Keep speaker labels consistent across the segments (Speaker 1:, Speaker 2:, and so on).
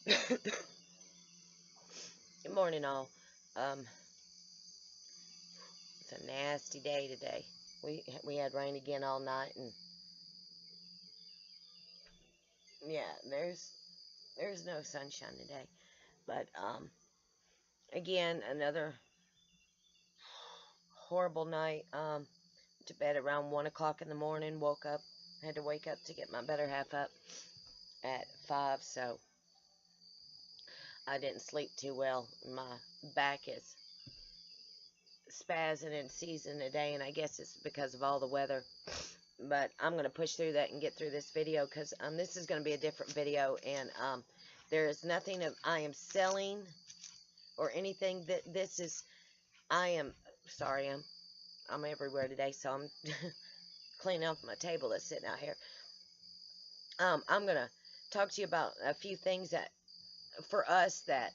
Speaker 1: Good morning, all. Um, it's a nasty day today. We had rain again all night, and yeah, there's no sunshine today. But again, another horrible night. To bed around 1 o'clock in the morning. Woke up, had to wake up to get my better half up at 5, so I didn't sleep too well. My back is spazzing and seizing today, and I guess it's because of all the weather. But I'm going to push through that and get through this video because this is going to be a different video, and there is nothing of I am selling or anything. That this is, I am sorry, I'm everywhere today, so I'm cleaning off my table that's sitting out here. I'm going to talk to you about a few things that for us that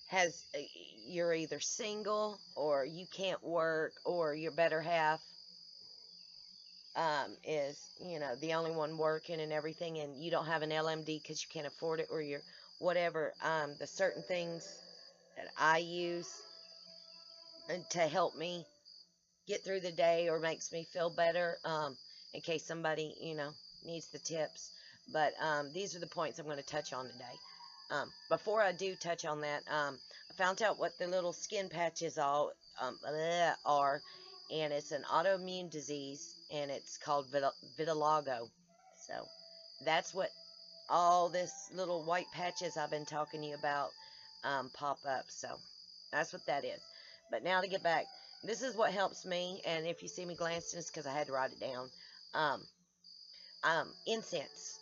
Speaker 1: has you're either single or you can't work or your better half is, the only one working and everything, and you don't have an LMD because you can't afford it, or you're whatever, the certain things that I use to help me get through the day or makes me feel better, in case somebody, needs the tips. But these are the points I'm going to touch on today. Before I do touch on that, I found out what the little skin patches are, and it's an autoimmune disease, and it's called vitiligo. So that's what all this little white patches I've been talking to you about pop up. So that's what that is. But now to get back, this is what helps me, and if you see me glancing, it's because I had to write it down. Incense.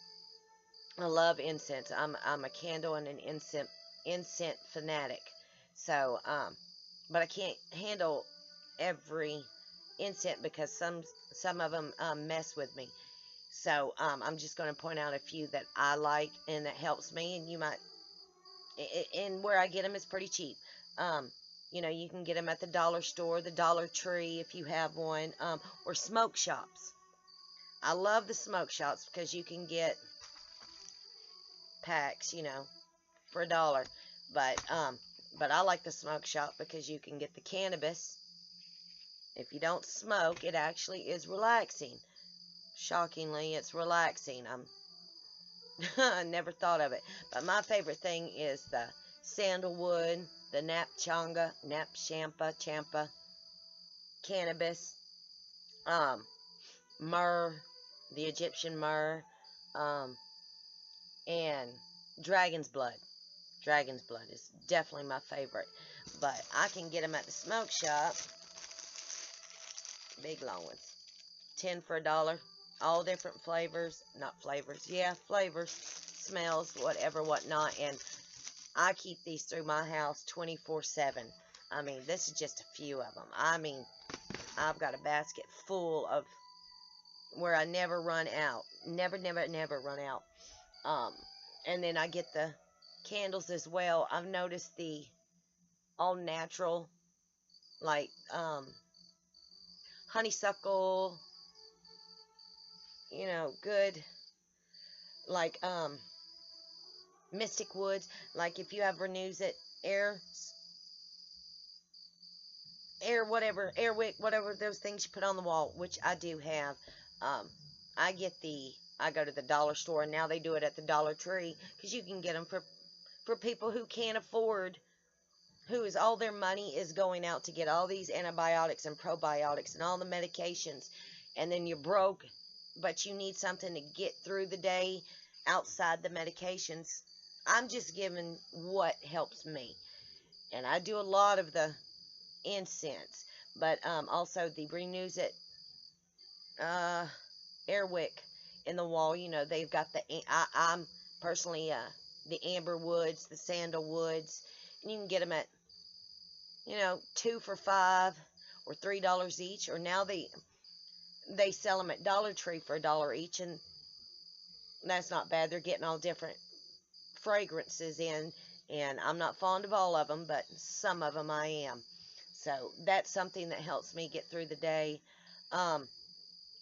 Speaker 1: I love incense. I'm a candle and an incense fanatic. So but I can't handle every incense because some of them mess with me. So I'm just going to point out a few that I like and that helps me, and you might. And where I get them is pretty cheap. You can get them at the dollar store, the Dollar Tree if you have one, or smoke shops. I love the smoke shops because you can get packs, for $1. But I like the smoke shop because you can get the cannabis. If you don't smoke, it actually is relaxing. Shockingly, it's relaxing. I never thought of it. But my favorite thing is the sandalwood, the nap champa, cannabis, myrrh, the Egyptian myrrh, and dragon's blood. Dragon's blood is definitely my favorite. But I can get them at the smoke shop. Big long ones. 10 for $1. All different flavors. Not flavors. Yeah, flavors. Smells, whatever, whatnot. And I keep these through my house 24/7. I mean, this is just a few of them. I mean, I've got a basket full of where I never run out. Never run out. And then I get the candles as well. I've noticed the all natural, like honeysuckle, good, like mystic woods. Like if you ever use it, air whatever, air wick, whatever those things you put on the wall, which I do have. I go to the dollar store, and now they do it at the Dollar Tree because you can get them for people who can't afford, who is all their money is going out to get all these antibiotics and probiotics and all the medications, and then you're broke, but you need something to get through the day outside the medications. I'm just giving what helps me, and I do a lot of the incense, but also the Renews It airwick in the wall. They've got I'm personally the amber woods, the sandalwoods, and you can get them at 2 for $5 or $3 each, or now they sell them at Dollar Tree for $1 each, and that's not bad. They're getting all different fragrances in, and I'm not fond of all of them, but some of them I am. So that's something that helps me get through the day.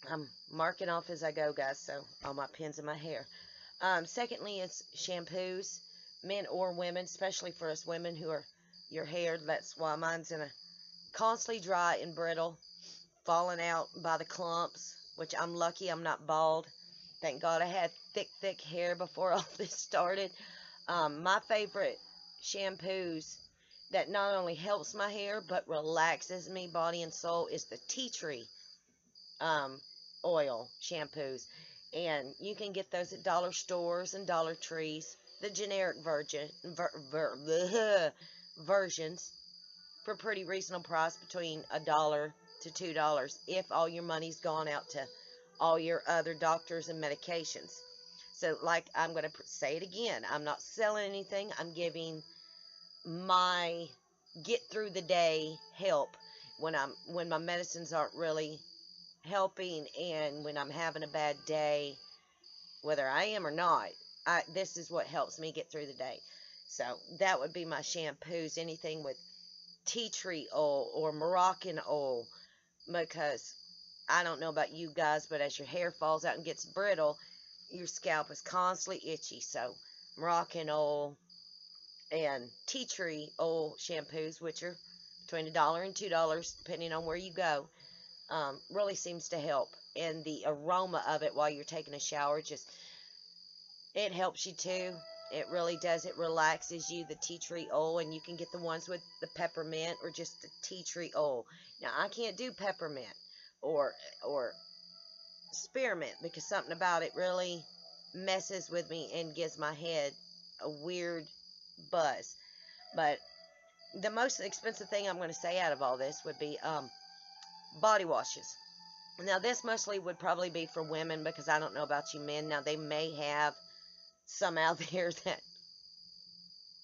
Speaker 1: I'm marking off as I go, guys, so all my pins in my hair. Secondly, it's shampoos. men or women, especially for us women who are your hair. That's why mine's in a constantly dry and brittle, falling out by the clumps, which I'm lucky I'm not bald. Thank God I had thick hair before all this started. My favorite shampoos that not only helps my hair but relaxes me body and soul is the tea tree um, oil shampoos. And you can get those at dollar stores and Dollar Trees, the generic versions for a pretty reasonable price, between $1 to $2, if all your money's gone out to all your other doctors and medications. So, like, I'm going to say it again. I'm not selling anything. I'm giving my get through the day help when my medicines aren't really helping, and when I'm having a bad day, whether I am or not. This is what helps me get through the day. So that would be my shampoos. Anything with tea tree oil or Moroccan oil, because I don't know about you guys, but as your hair falls out and gets brittle, your scalp is constantly itchy. So Moroccan oil and tea tree oil shampoos, which are between $1 and $2 depending on where you go, really seems to help. And the aroma of it while you're taking a shower, just, it helps you too. It really does. It relaxes you, the tea tree oil. And you can get the ones with the peppermint or just the tea tree oil. Now, I can't do peppermint or spearmint, because something about it really messes with me and gives my head a weird buzz. But the most expensive thing I'm going to say out of all this would be body washes. Now, this mostly would probably be for women, because I don't know about you men. Now, they may have some out there that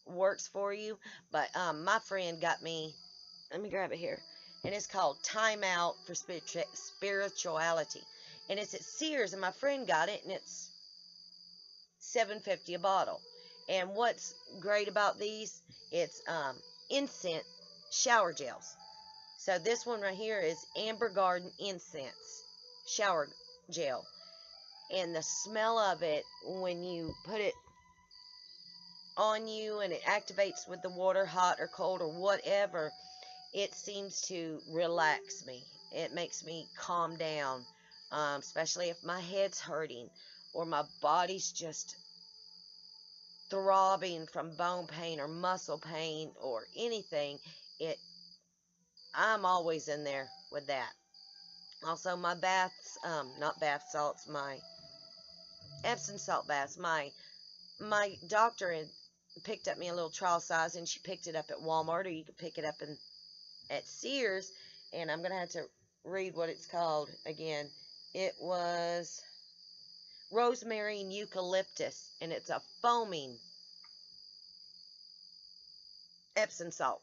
Speaker 1: works for you, but my friend got me, let me grab it here, and it's called Time Out for Spirituality, and it's at Sears, and my friend got it, and it's $7.50 a bottle. And what's great about these, it's incense shower gels. So this one right here is Amber Garden Incense Shower Gel. And the smell of it, when you put it on you and it activates with the water, hot or cold or whatever, it seems to relax me. It makes me calm down, especially if my head's hurting or my body's just throbbing from bone pain or muscle pain or anything. I'm always in there with that. Also, my baths, not bath salts, my Epsom salt baths. My doctor had picked up me a little trial size, and she picked it up at Walmart, or you could pick it up at Sears. And I'm gonna have to read what it's called again. It was rosemary and eucalyptus, and it's a foaming Epsom salt.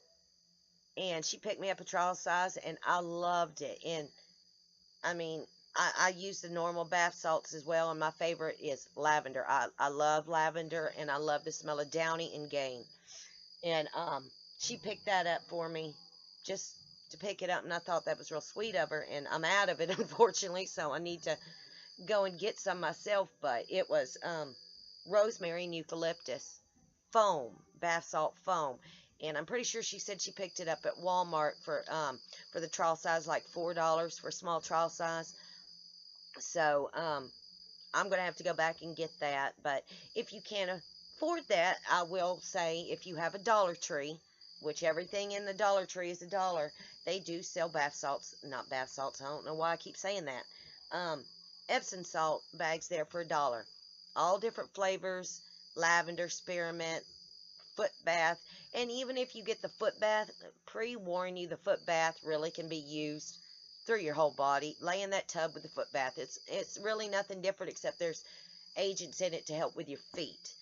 Speaker 1: And she picked me up a trial size, and I loved it. And I mean, I use the normal bath salts as well, and my favorite is lavender. I love lavender, and I love the smell of Downy and Gain. And she picked that up for me just to pick it up, and I thought that was real sweet of her. And I'm out of it, unfortunately, so I need to go and get some myself. But it was rosemary and eucalyptus foam, bath salt foam. And I'm pretty sure she said she picked it up at Walmart for the trial size, like $4 for a small trial size. So I'm going to have to go back and get that. But if you can't afford that, I will say, if you have a Dollar Tree, which everything in the Dollar Tree is $1, they do sell bath salts. Not bath salts, I don't know why I keep saying that. Epsom salt bags there for $1. All different flavors, lavender, spearmint, foot bath. And even if you get the foot bath, pre-warn you, the foot bath really can be used through your whole body. Lay in that tub with the foot bath. It's really nothing different, except there's agents in it to help with your feet.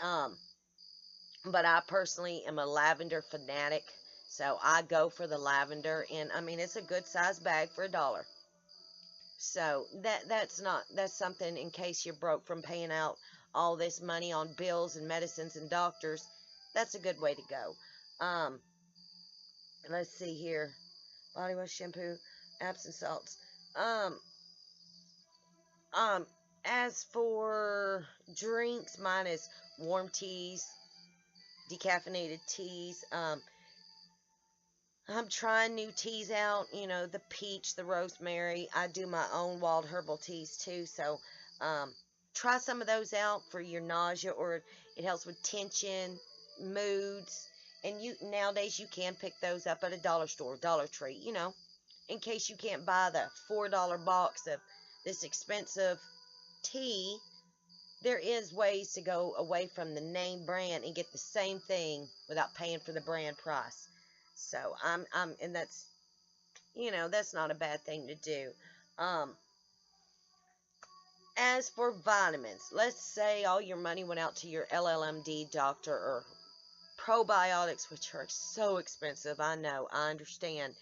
Speaker 1: But I personally am a lavender fanatic, so I go for the lavender. And I mean, it's a good size bag for $1. So that's something, in case you're broke from paying out all this money on bills and medicines and doctors. That's a good way to go. Let's see here. Body wash, shampoo, Epsom salts. As for drinks, mine is warm teas, decaffeinated teas. I'm trying new teas out, you know, the peach, the rosemary. I do my own wild herbal teas too, so um, try some of those out for your nausea, or it helps with tension, moods, and you nowadays you can pick those up at a dollar store, Dollar Tree, you know, in case you can't buy the $4 box of this expensive tea. There is ways to go away from the name brand and get the same thing without paying for the brand price. So and that's, you know, that's not a bad thing to do. Um, as for vitamins, let's say all your money went out to your LLMD doctor, or probiotics, which are so expensive. I know, I understand.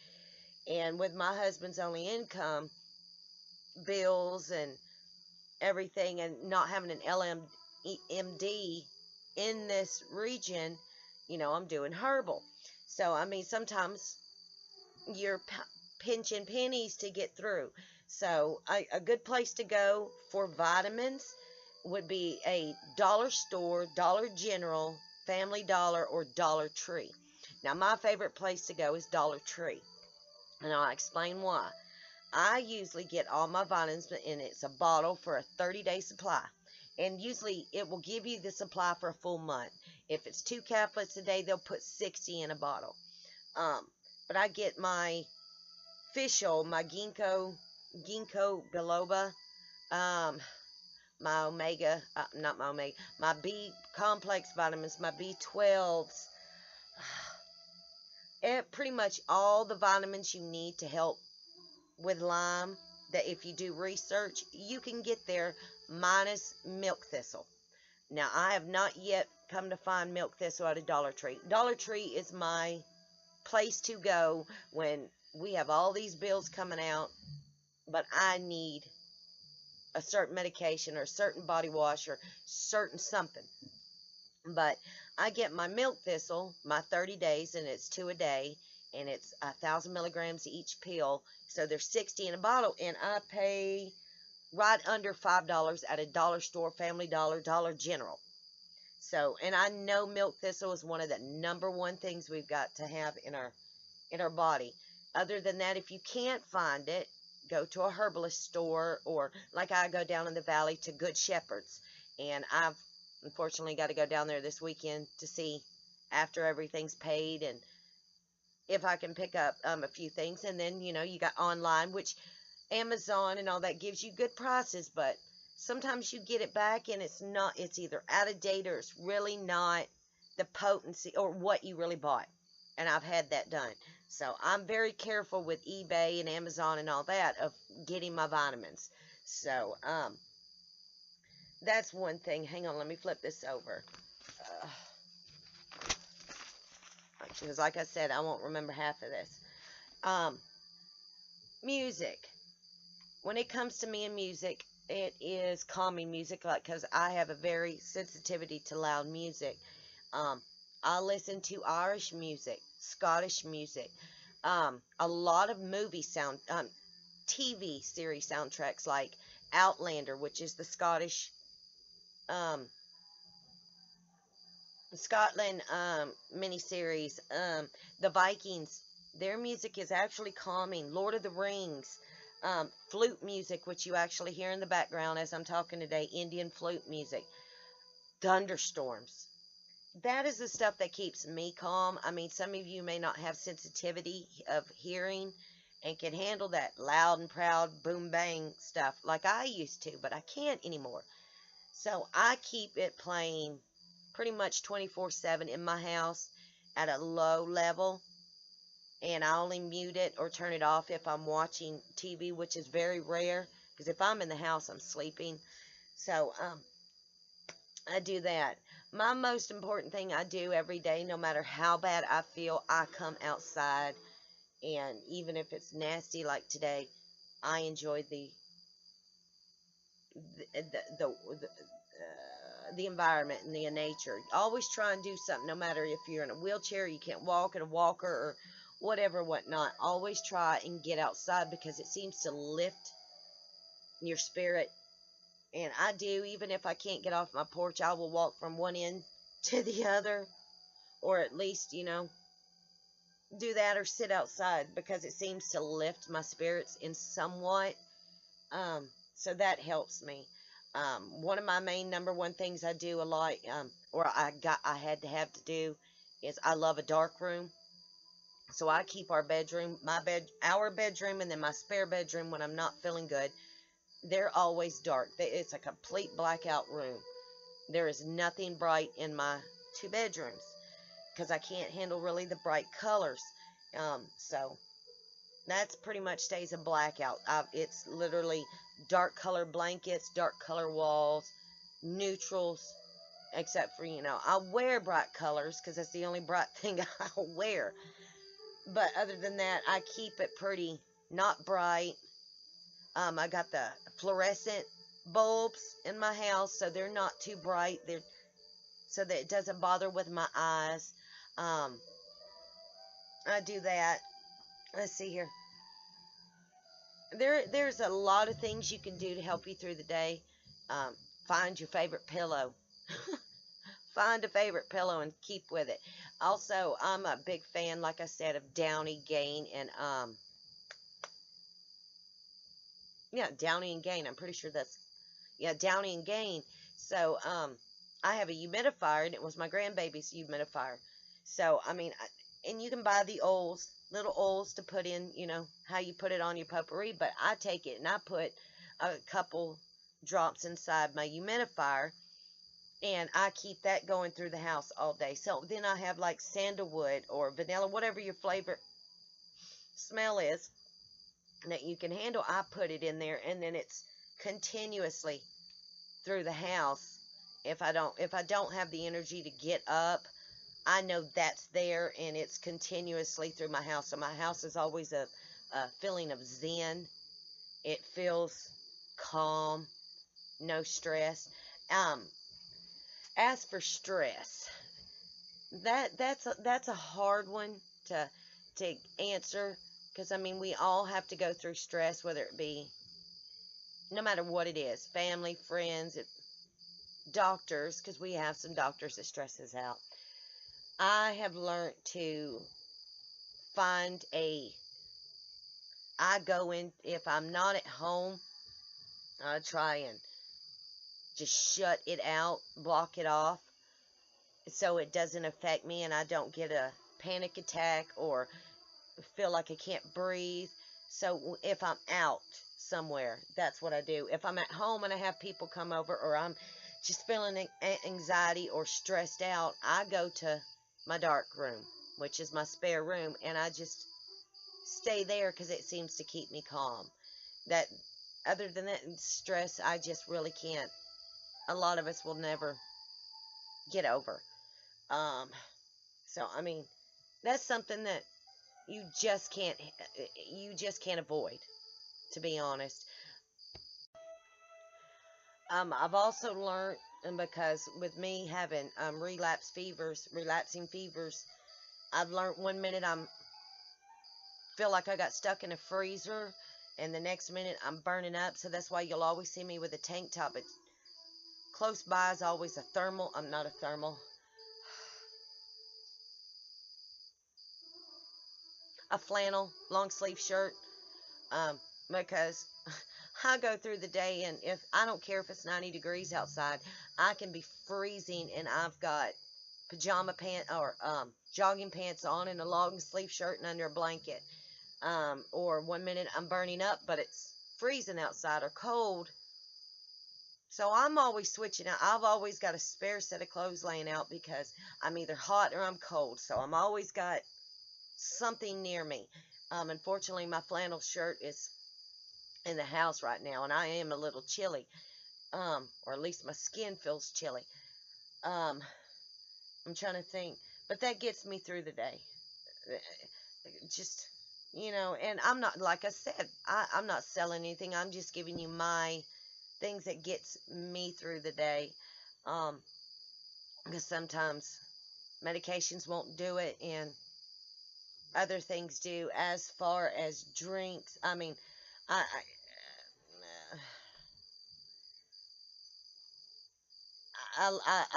Speaker 1: And with my husband's only income, bills and everything, and not having an LMD in this region, you know, I'm doing herbal. So, I mean, sometimes you're pinching pennies to get through. So, a good place to go for vitamins would be a dollar store, Dollar General, Family Dollar, or Dollar Tree. Now, my favorite place to go is Dollar Tree, and I'll explain why. I usually get all my vitamins, and it's a bottle for a 30-day supply. And usually it will give you the supply for a full month. If it's 2 caplets a day, they'll put 60 in a bottle. But I get my fish oil, my ginkgo biloba, my omega, not my omega, my B complex vitamins, my B12s, pretty much all the vitamins you need to help with Lyme, that if you do research, you can get there minus milk thistle. Now, I have not yet come to find milk thistle at a Dollar Tree. Dollar Tree is my place to go when we have all these bills coming out, but I need a certain medication or a certain body wash or certain something. But I get my milk thistle, my 30 days, and it's 2 a day, and it's 1,000 milligrams each pill. So there's 60 in a bottle, and I pay right under $5 at a dollar store, Family Dollar, Dollar General. So, and I know milk thistle is one of the #1 things we've got to have in our body. Other than that, if you can't find it, go to a herbalist store, or like I go down in the valley to Good Shepherd's, and I've unfortunately got to go down there this weekend to see after everything's paid and if I can pick up a few things. And then, you know, you got online, which Amazon and all that gives you good prices, but sometimes you get it back and it's either out of date, or it's really not the potency or what you really bought. And I've had that done. So I'm very careful with eBay and Amazon and all that of getting my vitamins. So that's one thing. Hang on, let me flip this over. Because like I said, I won't remember half of this. Music. When it comes to me and music, it is calming music, like, because I have a very sensitivity to loud music. I listen to Irish music, Scottish music, a lot of movie TV series soundtracks, like Outlander, which is the Scottish, Scotland miniseries. The Vikings, their music is actually calming. Lord of the Rings, flute music, which you actually hear in the background as I'm talking today, Indian flute music. Thunderstorms. That is the stuff that keeps me calm. I mean, some of you may not have sensitivity of hearing and can handle that loud and proud boom bang stuff like I used to, but I can't anymore. So I keep it playing pretty much 24/7 in my house at a low level, and I only mute it or turn it off if I'm watching TV, which is very rare, because if I'm in the house, I'm sleeping. So I do that. My most important thing I do every day, no matter how bad I feel, I come outside, and even if it's nasty like today, I enjoy the environment and the nature. Always try and do something, no matter if you're in a wheelchair, you can't walk in a walker, or whatever, whatnot. Always try and get outside, because it seems to lift your spirit. And I do, even if I can't get off my porch, I will walk from one end to the other. or at least, you know, do that or sit outside because it seems to lift my spirits in somewhat. So that helps me. One of my main number one things I do a lot, or I had to have to do, is I love a dark room. So I keep our bedroom, our bedroom, and then my spare bedroom when I'm not feeling good. They're always dark. It's a complete blackout room. There is nothing bright in my two bedrooms because I can't handle really the bright colors. So that's pretty much stays a blackout. It's literally dark color blankets, dark color walls, neutrals, except for, you know, I wear bright colors because that's the only bright thing I'll wear. But other than that, I keep it pretty not bright. I got the fluorescent bulbs in my house, so they're not too bright. They're so that it doesn't bother with my eyes. I do that. Let's see here. There's a lot of things you can do to help you through the day. Find your favorite pillow. Find a favorite pillow and keep with it. Also, I'm a big fan, like I said, of Downy Gain and yeah, Downy and Gain. I'm pretty sure that's, yeah, Downy and Gain. So I have a humidifier, and it was my grandbaby's humidifier. So I mean, and you can buy the oils, little oils to put in, you know, how you put it on your potpourri. But I take it and I put a couple drops inside my humidifier, and I keep that going through the house all day. So then I have like sandalwood or vanilla, whatever your flavor smell is that you can handle. I put it in there, and then it's continuously through the house. If I don't have the energy to get up, I know that's there, and it's continuously through my house. So my house is always a feeling of zen. It feels calm, no stress. As for stress, that's a hard one to answer, because I mean, we all have to go through stress, whether it be, no matter what it is, family, friends, doctors, because we have some doctors that stress us out. I have learned to find I go in, if I'm not at home, I try and just shut it out, block it off, so it doesn't affect me and I don't get a panic attack or feel like I can't breathe. So if I'm out somewhere, that's what I do. If I'm at home and I have people come over, or I'm just feeling anxiety or stressed out, I go to my dark room, which is my spare room, and I just stay there because it seems to keep me calm. That, other than that stress, I just really can't. A lot of us will never get over. So I mean, that's something that you just can't avoid, to be honest. I've also learned, and because with me having relapsing fevers, I've learned one minute I'm feel like I got stuck in a freezer, and the next minute I'm burning up. So that's why you'll always see me with a tank top. It's close by is always a thermal. I'm not a thermal. A flannel long sleeve shirt. Because I go through the day, and if I don't care if it's 90 degrees outside, I can be freezing, and I've got pajama pants or jogging pants on and a long sleeve shirt and under a blanket. Or one minute I'm burning up, but it's freezing outside or cold. So I'm always switching out. I've always got a spare set of clothes laying out because I'm either hot or I'm cold. So I'm always got something near me. Unfortunately, my flannel shirt is in the house right now, and I am a little chilly. Or at least my skin feels chilly. I'm trying to think. But that gets me through the day. Just, you know, and I'm not, like I said, I'm not selling anything. I'm just giving you my things that gets me through the day. Because sometimes medications won't do it, and other things do. As far as drinks, I mean, I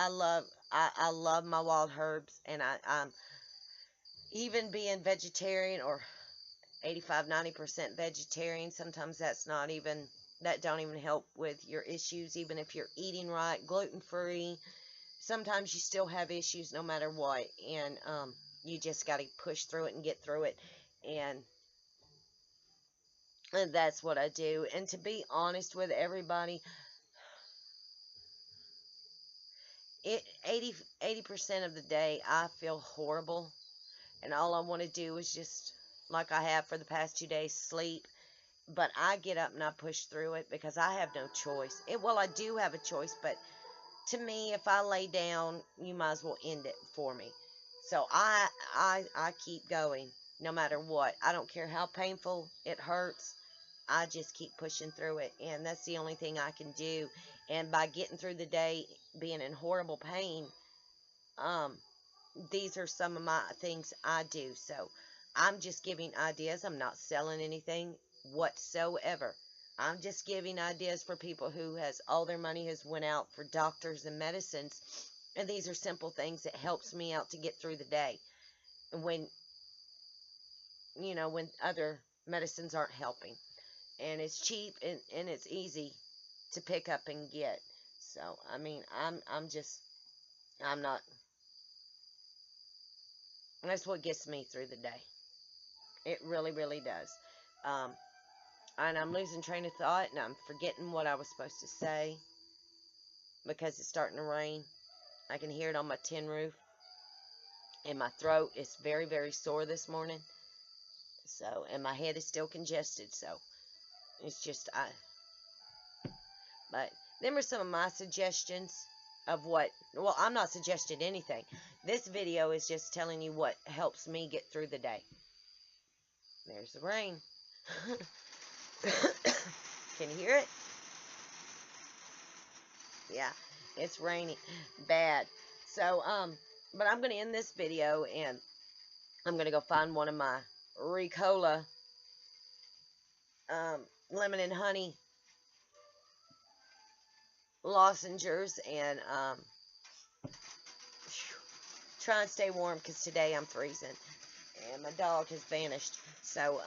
Speaker 1: love I love my wild herbs, and I'm even being vegetarian or 85-90% vegetarian. Sometimes that don't even help with your issues, even if you're eating right, gluten free. Sometimes you still have issues no matter what, and you just got to push through it and get through it, and that's what I do. And to be honest with everybody, it 80% of the day I feel horrible, and all I want to do is just, like I have for the past 2 days, sleep. But I get up and I push through it because I have no choice. Well, I do have a choice, but to me, if I lay down, you might as well end it for me. So I keep going no matter what. I don't care how painful it hurts. I just keep pushing through it, and that's the only thing I can do. And by getting through the day being in horrible pain, um, these are some of my things I do. So I'm just giving ideas. I'm not selling anything whatsoever. I'm just giving ideas for people who has all their money has went out for doctors and medicines. And these are simple things that helps me out to get through the day. And when other medicines aren't helping. And it's cheap and it's easy to pick up and get. So, I mean, I'm not, that's what gets me through the day. It really, really does. Um, and I'm losing train of thought, and I'm forgetting what I was supposed to say because it's starting to rain. I can hear it on my tin roof, and my throat is very, very sore this morning. So, and my head is still congested. So, it's just But them are some of my suggestions of what. Well, I'm not suggesting anything. This video is just telling you what helps me get through the day. There's the rain. Can you hear it? Yeah, it's raining bad. So, but I'm going to end this video, and I'm going to go find one of my Ricola lemon and honey lozenges, and try and stay warm because today I'm freezing, and my dog has vanished. So,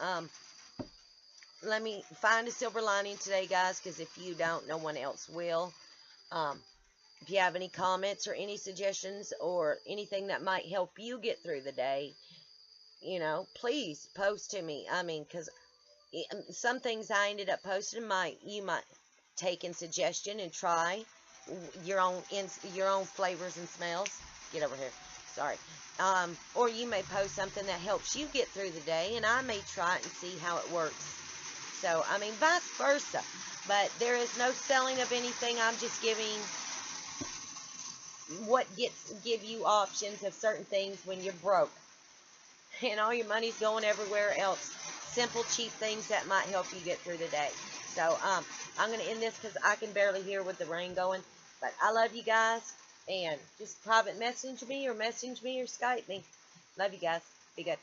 Speaker 1: let me find a silver lining today, guys, because if you don't, no one else will. If you have any comments or any suggestions or anything that might help you get through the day, please post to me. I mean, because some things I ended up posting you might take in suggestion and try your own flavors and smells. Get over here. Sorry. Or you may post something that helps you get through the day, and I may try it and see how it works. So, I mean, vice versa. But there is no selling of anything. I'm just giving give you options of certain things when you're broke. And all your money's going everywhere else. Simple, cheap things that might help you get through the day. So, I'm going to end this because I can barely hear with the rain going. But I love you guys. And just private message me or Skype me. Love you guys. Be good.